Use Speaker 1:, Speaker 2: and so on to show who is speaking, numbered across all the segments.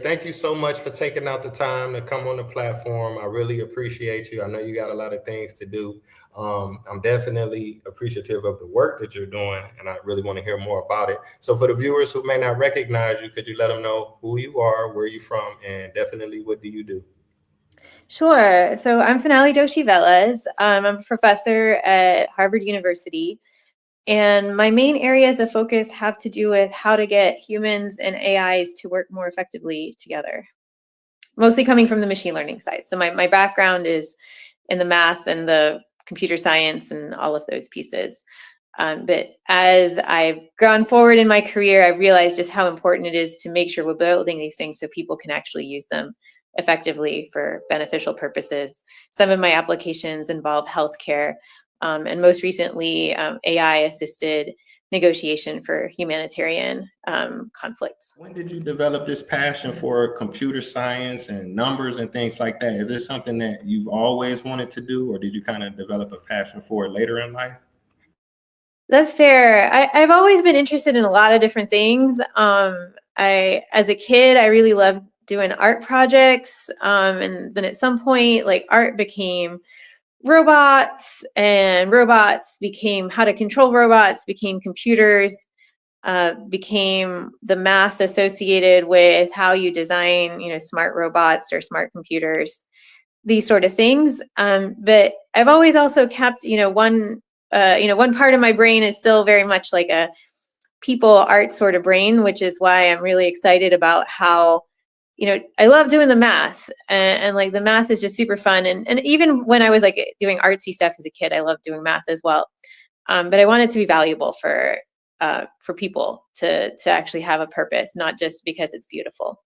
Speaker 1: Thank you so much for taking out the time to come on the platform. I really appreciate you. I know you got a lot of things to do. I'm definitely appreciative of the work that you're doing, and I really want to hear more about it. So, for the viewers who may not recognize you, could you let them know who you are, where you're from, and definitely what do you do?
Speaker 2: Sure. So I'm Finale Doshi-Velez. I'm a professor at Harvard University, and my main areas of focus have to do with how to get humans and AIs to work more effectively together, mostly coming from the machine learning side. So my background is in the math and the computer science and all of those pieces. But as I've gone forward in my career, I've realized just how important it is to make sure we're building these things so people can actually use them effectively for beneficial purposes. Some of my applications involve healthcare, and most recently, AI-assisted negotiation for humanitarian conflicts.
Speaker 1: When did you develop this passion for computer science and numbers and things like that? Is this something that you've always wanted to do, or did you kind of develop a passion for it later in life?
Speaker 2: That's fair. I've always been interested in a lot of different things. As a kid, I really loved doing art projects. And then at some point, like art became robots, and robots became how to control robots, became computers, became the math associated with how you design, smart robots or smart computers, these sort of things. But I've always also kept, one part of my brain is still very much like a people art sort of brain, which is why I'm really excited about how, I love doing the math, and like the math is just super fun. And even when I was like doing artsy stuff as a kid, I loved doing math as well. But I want it to be valuable for people to actually have a purpose, not just because it's beautiful.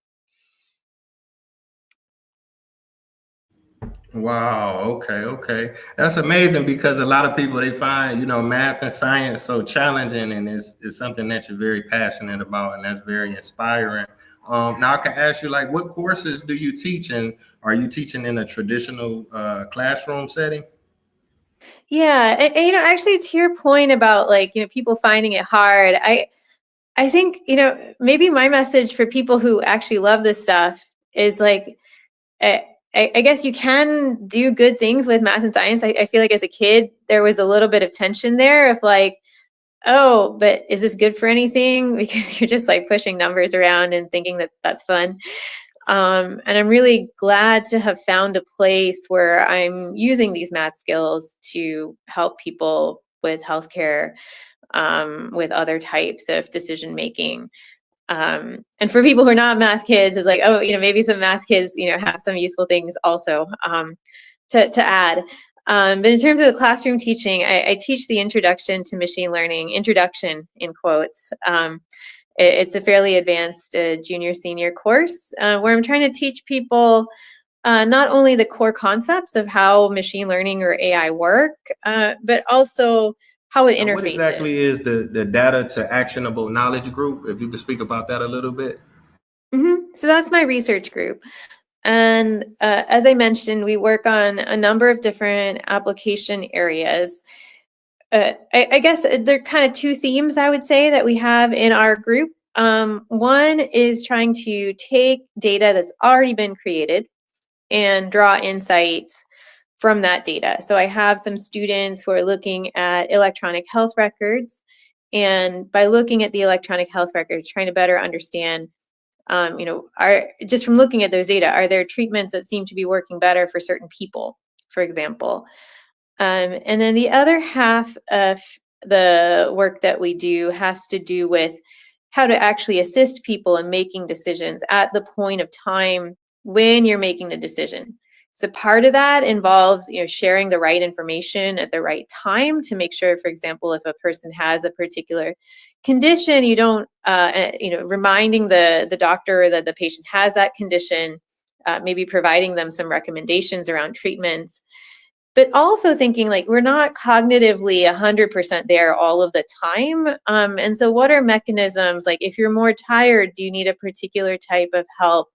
Speaker 1: Wow. Okay. Okay. That's amazing because a lot of people they find math and science so challenging, and it's something that you're very passionate about, and that's very inspiring. Now I can ask you, like, what courses do you teach, and are you teaching in a traditional classroom setting?
Speaker 2: Yeah, and actually, to your point about like people finding it hard, I think maybe my message for people who actually love this stuff is like, I, I guess you can do good things with math and science. I feel like as a kid, there was a little bit of tension there of like, oh, but is this good for anything? Because you're just like pushing numbers around and thinking that that's fun. And I'm really glad to have found a place where I'm using these math skills to help people with healthcare, with other types of decision making. And for people who are not math kids, it's like, oh, maybe some math kids, have some useful things also to add. But in terms of the classroom teaching, I teach the introduction to machine learning, introduction in quotes. It's a fairly advanced junior senior course where I'm trying to teach people not only the core concepts of how machine learning or AI work, but also how it
Speaker 1: Now, what
Speaker 2: interfaces.
Speaker 1: exactly is the data to actionable knowledge group? If you could speak about that a little bit.
Speaker 2: So that's my research group. And as I mentioned, we work on a number of different application areas. I guess there are kind of two themes I would say that we have in our group. One is trying to take data that's already been created and draw insights from that data. So I have some students who are looking at electronic health records, and by looking at the electronic health records, trying to better understand, are just from looking at those data, are there treatments that seem to be working better for certain people, for example? And then the other half of the work that we do has to do with how to actually assist people in making decisions at the point of time when you're making the decision. So part of that involves, sharing the right information at the right time to make sure, for example, if a person has a particular condition, you don't, reminding the doctor that the patient has that condition, maybe providing them some recommendations around treatments, but also thinking like we're not cognitively 100% there all of the time. And so what are mechanisms, like if you're more tired, do you need a particular type of help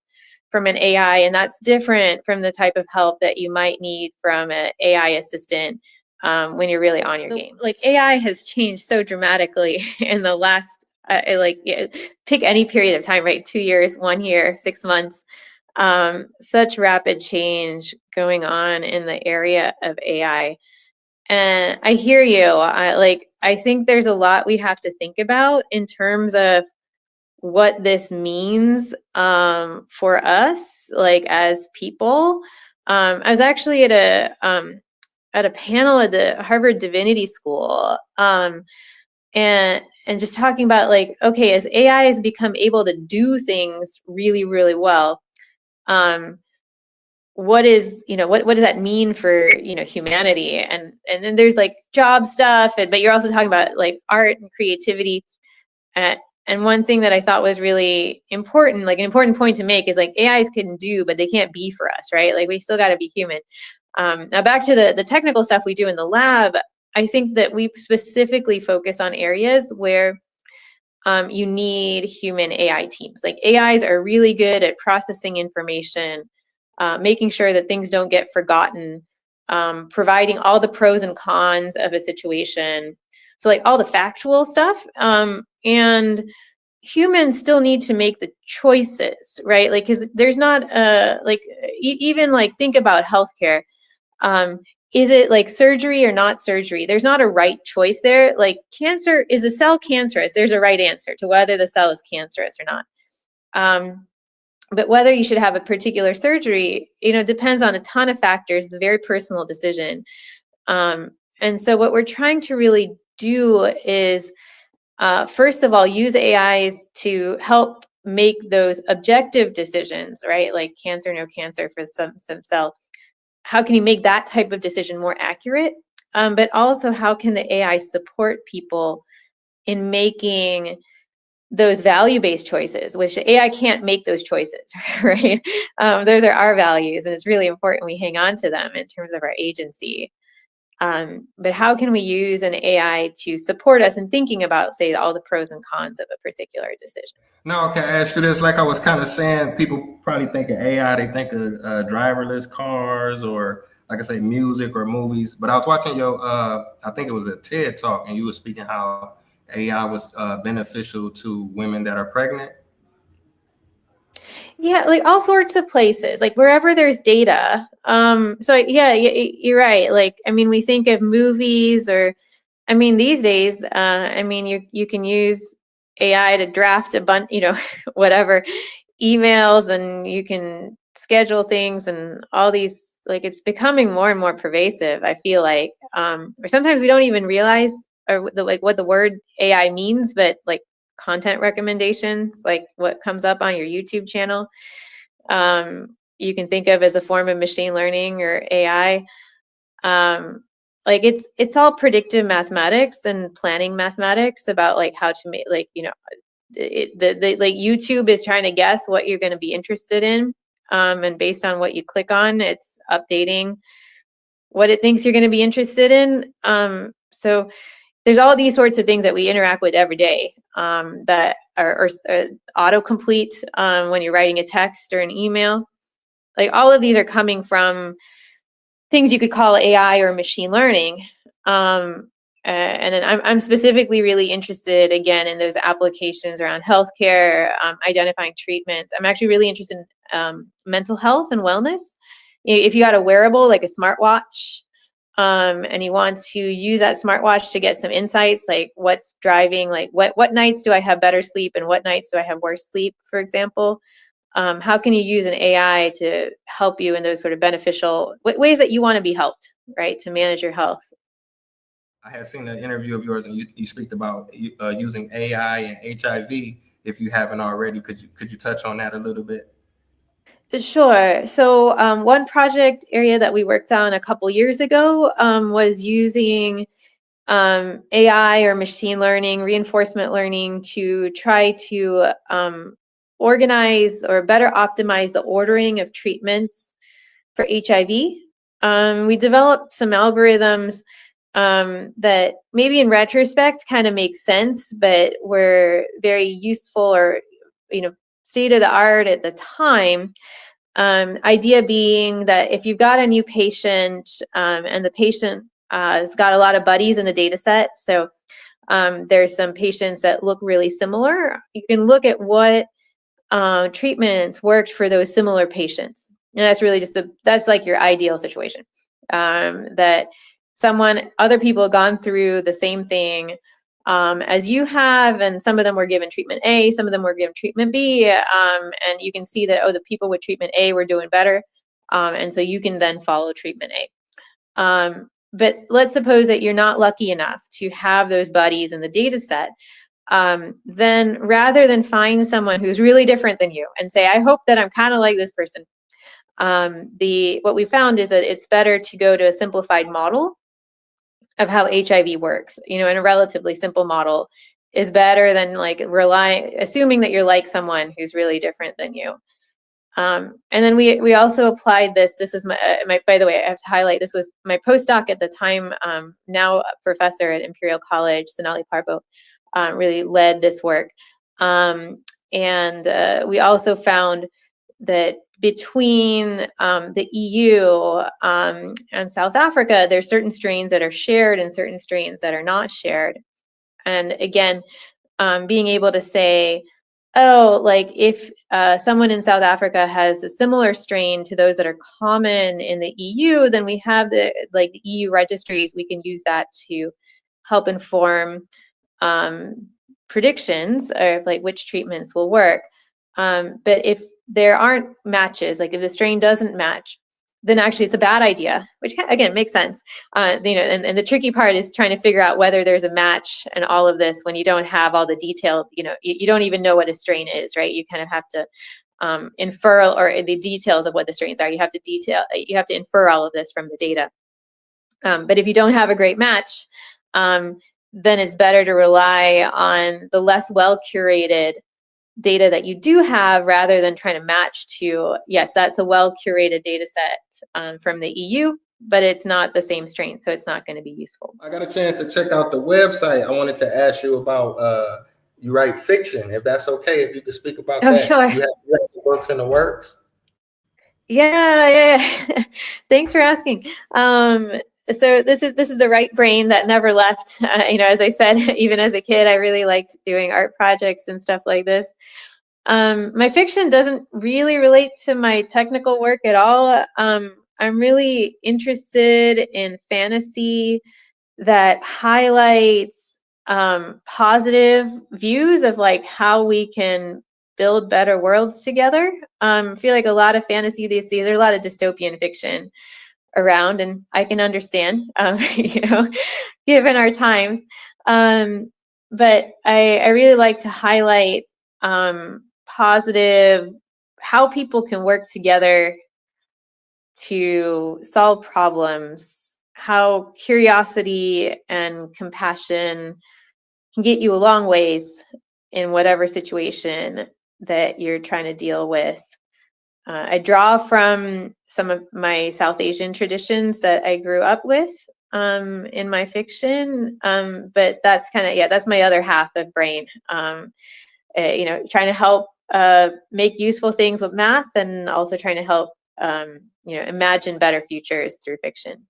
Speaker 2: from an AI? And that's different from the type of help that you might need from an AI assistant when you're really on your game. Like AI has changed so dramatically in the last I like, yeah, pick any period of time, right? 2 years, 1 year, 6 months. Such rapid change going on in the area of AI. And I hear you. I think there's a lot we have to think about in terms of what this means for us, like as people. I was actually at a panel at the Harvard Divinity School, and just talking about, like, okay, as AI has become able to do things really, really well, um, what is, what does that mean for, humanity? And then there's like job stuff, but you're also talking about like art and creativity. Uh, and one thing that I thought was really important, like an important point to make, is like AIs can do, but they can't be for us, right? Like we still got to be human. Now back to the technical stuff we do in the lab, I think that we specifically focus on areas where you need human AI teams. Like AIs are really good at processing information, making sure that things don't get forgotten, providing all the pros and cons of a situation. So like all the factual stuff. And humans still need to make the choices, right? Like, because there's not even like think about healthcare. Um, is it like surgery or not surgery? There's not a right choice there. Like cancer, is a cell cancerous? There's a right answer to whether the cell is cancerous or not. But whether you should have a particular surgery, depends on a ton of factors. It's a very personal decision. And so what we're trying to really do is, first of all, use AIs to help make those objective decisions, right? Like cancer, no cancer for some cell. How can you make that type of decision more accurate? But also, how can the AI support people in making those value-based choices, which AI can't make those choices, right? Those are our values, and it's really important we hang on to them in terms of our agency. But how can we use an AI to support us in thinking about, say, all the pros and cons of a particular decision?
Speaker 1: No, okay, I ask you this. Like I was kind of saying, people probably think of AI, they think of driverless cars or, like I say, music or movies. But I was watching I think it was a TED talk, and you were speaking how AI was beneficial to women that are pregnant.
Speaker 2: Yeah, like all sorts of places, like wherever there's data. So yeah, you're right. Like, I mean, we think of movies, or, I mean, these days, I mean, you can use AI to draft a bunch, whatever emails, and you can schedule things and all these, like, it's becoming more and more pervasive, I feel like. Or sometimes we don't even realize, or like what the word AI means, but like content recommendations, like what comes up on your YouTube channel, you can think of as a form of machine learning or AI. Like it's all predictive mathematics and planning mathematics about like how to make, like, the like YouTube is trying to guess what you're going to be interested in, and based on what you click on, it's updating what it thinks you're going to be interested in. So there's all these sorts of things that we interact with every day, that are autocomplete, when you're writing a text or an email. Like all of these are coming from things you could call AI or machine learning. And then I'm specifically really interested, again, in those applications around healthcare, identifying treatments. I'm actually really interested in mental health and wellness. If you got a wearable like a smartwatch, and you want to use that smartwatch to get some insights, like what's driving, like what nights do I have better sleep and what nights do I have worse sleep, for example. How can you use an AI to help you in those sort of beneficial ways that you want to be helped, right, to manage your health?
Speaker 1: I had seen an interview of yours, and you speak about using AI and HIV. If you haven't already, could you touch on that a little bit?
Speaker 2: Sure. So one project area that we worked on a couple years ago, was using AI or machine learning, reinforcement learning, to try to organize or better optimize the ordering of treatments for HIV. We developed some algorithms that maybe in retrospect kind of make sense, but were very useful, or, state of the art at the time. Idea being that if you've got a new patient, and the patient has got a lot of buddies in the data set, so There's some patients that look really similar. You can look at what treatments worked for those similar patients. And that's really just that's like your ideal situation. That other people have gone through the same thing as you have, and some of them were given treatment A, some of them were given treatment B, and you can see that, oh, the people with treatment A were doing better, and so you can then follow treatment A. But let's suppose that you're not lucky enough to have those buddies in the data set. Then rather than find someone who's really different than you and say, I hope that I'm kind of like this person, what we found is that it's better to go to a simplified model of how HIV works, in a relatively simple model is better than assuming that you're like someone who's really different than you. And then we also applied this. This was my by the way, I have to highlight, this was my postdoc at the time, now a professor at Imperial College, Sonali Parbo, really led this work. And we also found that between the EU and South Africa, there's certain strains that are shared and certain strains that are not shared. And again, being able to say, oh, like if someone in South Africa has a similar strain to those that are common in the EU, then we have the EU registries. We can use that to help inform predictions of which treatments will work. But if there aren't matches, if the strain doesn't match, then actually it's a bad idea, which again makes sense. And the tricky part is trying to figure out whether there's a match and all of this when you don't have all the detail. You don't even know what a strain is, right? You kind of have to infer, or the details of what the strains are. You have to infer all of this from the data. But if you don't have a great match, then it's better to rely on the less well-curated data that you do have, rather than trying to match to, yes, that's a well-curated data set from the EU, but it's not the same strain, so it's not going to be useful.
Speaker 1: I got a chance to check out the website. I wanted to ask you about, you write fiction, if that's okay, if you could speak about that.
Speaker 2: Sure.
Speaker 1: Do you have some books in the works?
Speaker 2: Yeah. Thanks for asking. So this is the right brain that never left. As I said, even as a kid, I really liked doing art projects and stuff like this. My fiction doesn't really relate to my technical work at all. I'm really interested in fantasy that highlights positive views of how we can build better worlds together. I feel like a lot of fantasy these days, there's a lot of dystopian fiction around, and I can understand, given our times. But I really like to highlight positive, how people can work together to solve problems, how curiosity and compassion can get you a long ways in whatever situation that you're trying to deal with. I draw from some of my South Asian traditions that I grew up with in my fiction, but that's that's my other half of brain. Trying to help make useful things with math, and also trying to help imagine better futures through fiction.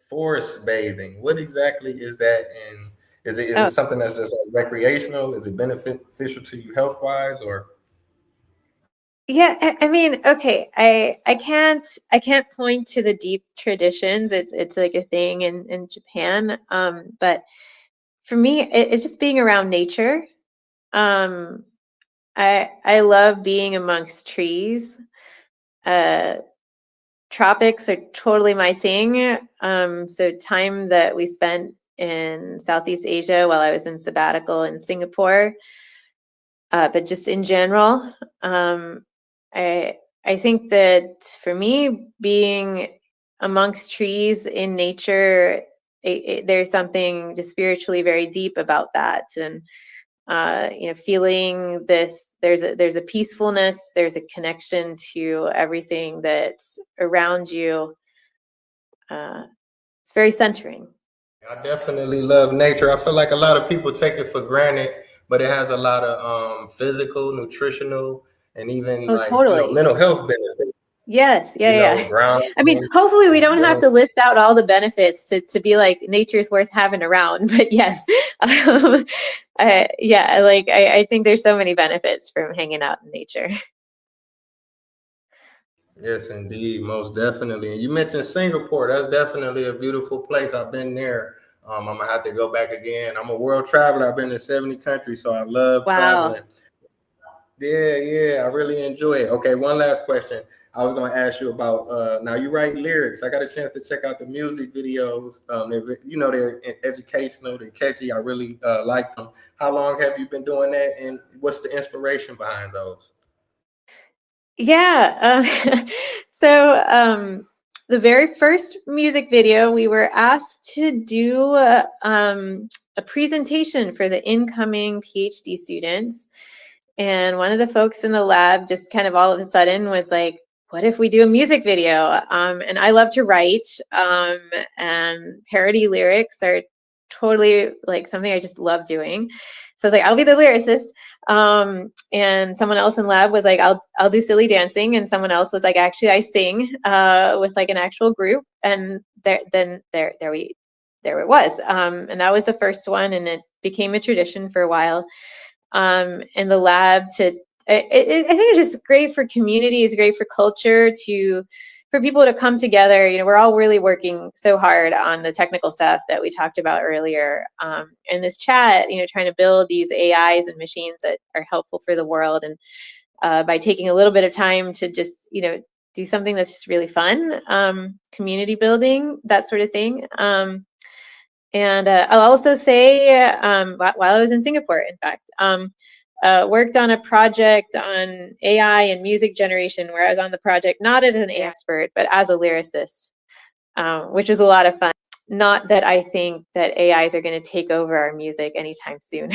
Speaker 1: Forest bathing, what exactly is that, and is it something that's just recreational? Is it beneficial to you health-wise, or?
Speaker 2: Yeah, I mean, okay, I can't point to the deep traditions. It's like a thing in Japan. But for me, it's just being around nature. I love being amongst trees. Tropics are totally my thing. So time that we spent in Southeast Asia while I was in sabbatical in Singapore, but just in general, I think that for me, being amongst trees in nature, there's something just spiritually very deep about that, and feeling this. There's a peacefulness. There's a connection to everything that's around you. It's very centering.
Speaker 1: I definitely love nature. I feel like a lot of people take it for granted, but it has a lot of physical, nutritional, and even
Speaker 2: totally.
Speaker 1: Mental health benefits.
Speaker 2: Yes, yeah.
Speaker 1: ground.
Speaker 2: I mean, hopefully we don't have
Speaker 1: Yeah.
Speaker 2: to list out all the benefits to be like nature's worth having around, but yes. Yeah, like I think there's so many benefits from hanging out in nature.
Speaker 1: Yes, indeed, most definitely. And you mentioned Singapore. That's definitely a beautiful place. I've been there. I'm gonna have to go back again. I'm a world traveler. I've been to 70 countries, so I love
Speaker 2: Wow.
Speaker 1: traveling. Yeah, I really enjoy it. Okay, one last question. I was gonna ask you about now you write lyrics. I got a chance to check out the music videos. They're educational, they're catchy. I really like them. How long have you been doing that, and what's the inspiration behind those?
Speaker 2: Yeah. So the very first music video, we were asked to do a presentation for the incoming PhD students. And one of the folks in the lab just kind of all of a sudden was like, what if we do a music video? And I love to write, and parody lyrics are totally like something I just love doing. So I was like, I'll be the lyricist. And someone else in lab was like, I'll do silly dancing. And someone else was like, actually, I sing with like an actual group. And there it was. And that was the first one, and it became a tradition for a while in the lab. I think it's just great for community. It's great for culture for people to come together. We're all really working so hard on the technical stuff that we talked about earlier in this chat, trying to build these AIs and machines that are helpful for the world. And by taking a little bit of time to just, do something that's just really fun, community building, that sort of thing. And I'll also say, while I was in Singapore, in fact, worked on a project on AI and music generation, where I was on the project not as an expert, but as a lyricist, which was a lot of fun. Not that I think that AIs are going to take over our music anytime soon.